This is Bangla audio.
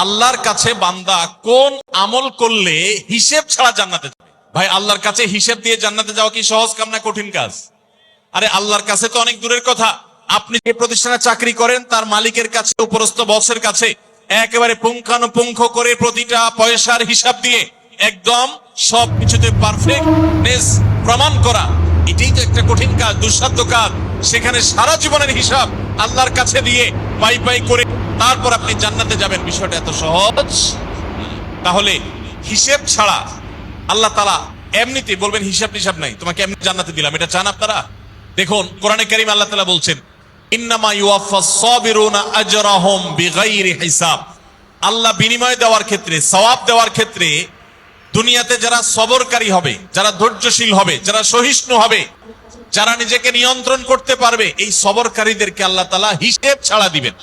আল্লাহর কাছে বান্দা কোন আমল করলে হিসেব ছাড়া জান্নাতে যাবে? ভাই, আল্লাহর কাছে হিসেব দিয়ে জান্নাতে যাওয়া কি সহজ কাম না কঠিন কাজ? আরে আল্লাহর কাছে তো অনেক দূরের কথা। আপনি যে প্রতিষ্ঠানে চাকরি করেন তার মালিকের কাছে, উপরস্থ বসের কাছে একেবারে পুঙ্খানুপুঙ্খ করে প্রতিটা পয়সার হিসাব দিয়ে একদম সবকিছুতে পারফেক্টনেস প্রমাণ করা, এটাই তো একটা কঠিন কাজ, দুঃসাধ্য কাজ। সেখানে সারা জীবনের হিসাব আল্লাহর কাছে দিয়ে পাই পাই করে তারপর আপনি জান্নাতে যাবেন, বিষয়টা এত সহজ? তাহলে হিসেব ছাড়া আল্লাহ তাআলা এমনিতে বলবেন হিসাব টিসাব নাই, তোমাকে এমনি জান্নাতে দিলাম, এটা চান আপনারা? দেখুন কোরআনে কারীমে আল্লাহ তাআলা বলছেন, ইন্নামা ইউওয়াফাস সাবিরুনা আজরাহুম বিগাইরি হিসাব। আল্লাহ বিনিময় দেওয়ার ক্ষেত্রে, সওয়াব দেওয়ার ক্ষেত্রে দুনিয়াতে যারা সবরকারী হবে, যারা ধৈর্যশীল হবে, যারা সহিষ্ণু হবে, যারা নিজেকে নিয়ন্ত্রণ করতে পারবে, এই সবরকারীদেরকে আল্লাহ তাআলা হিসেব ছাড়া দিবেন।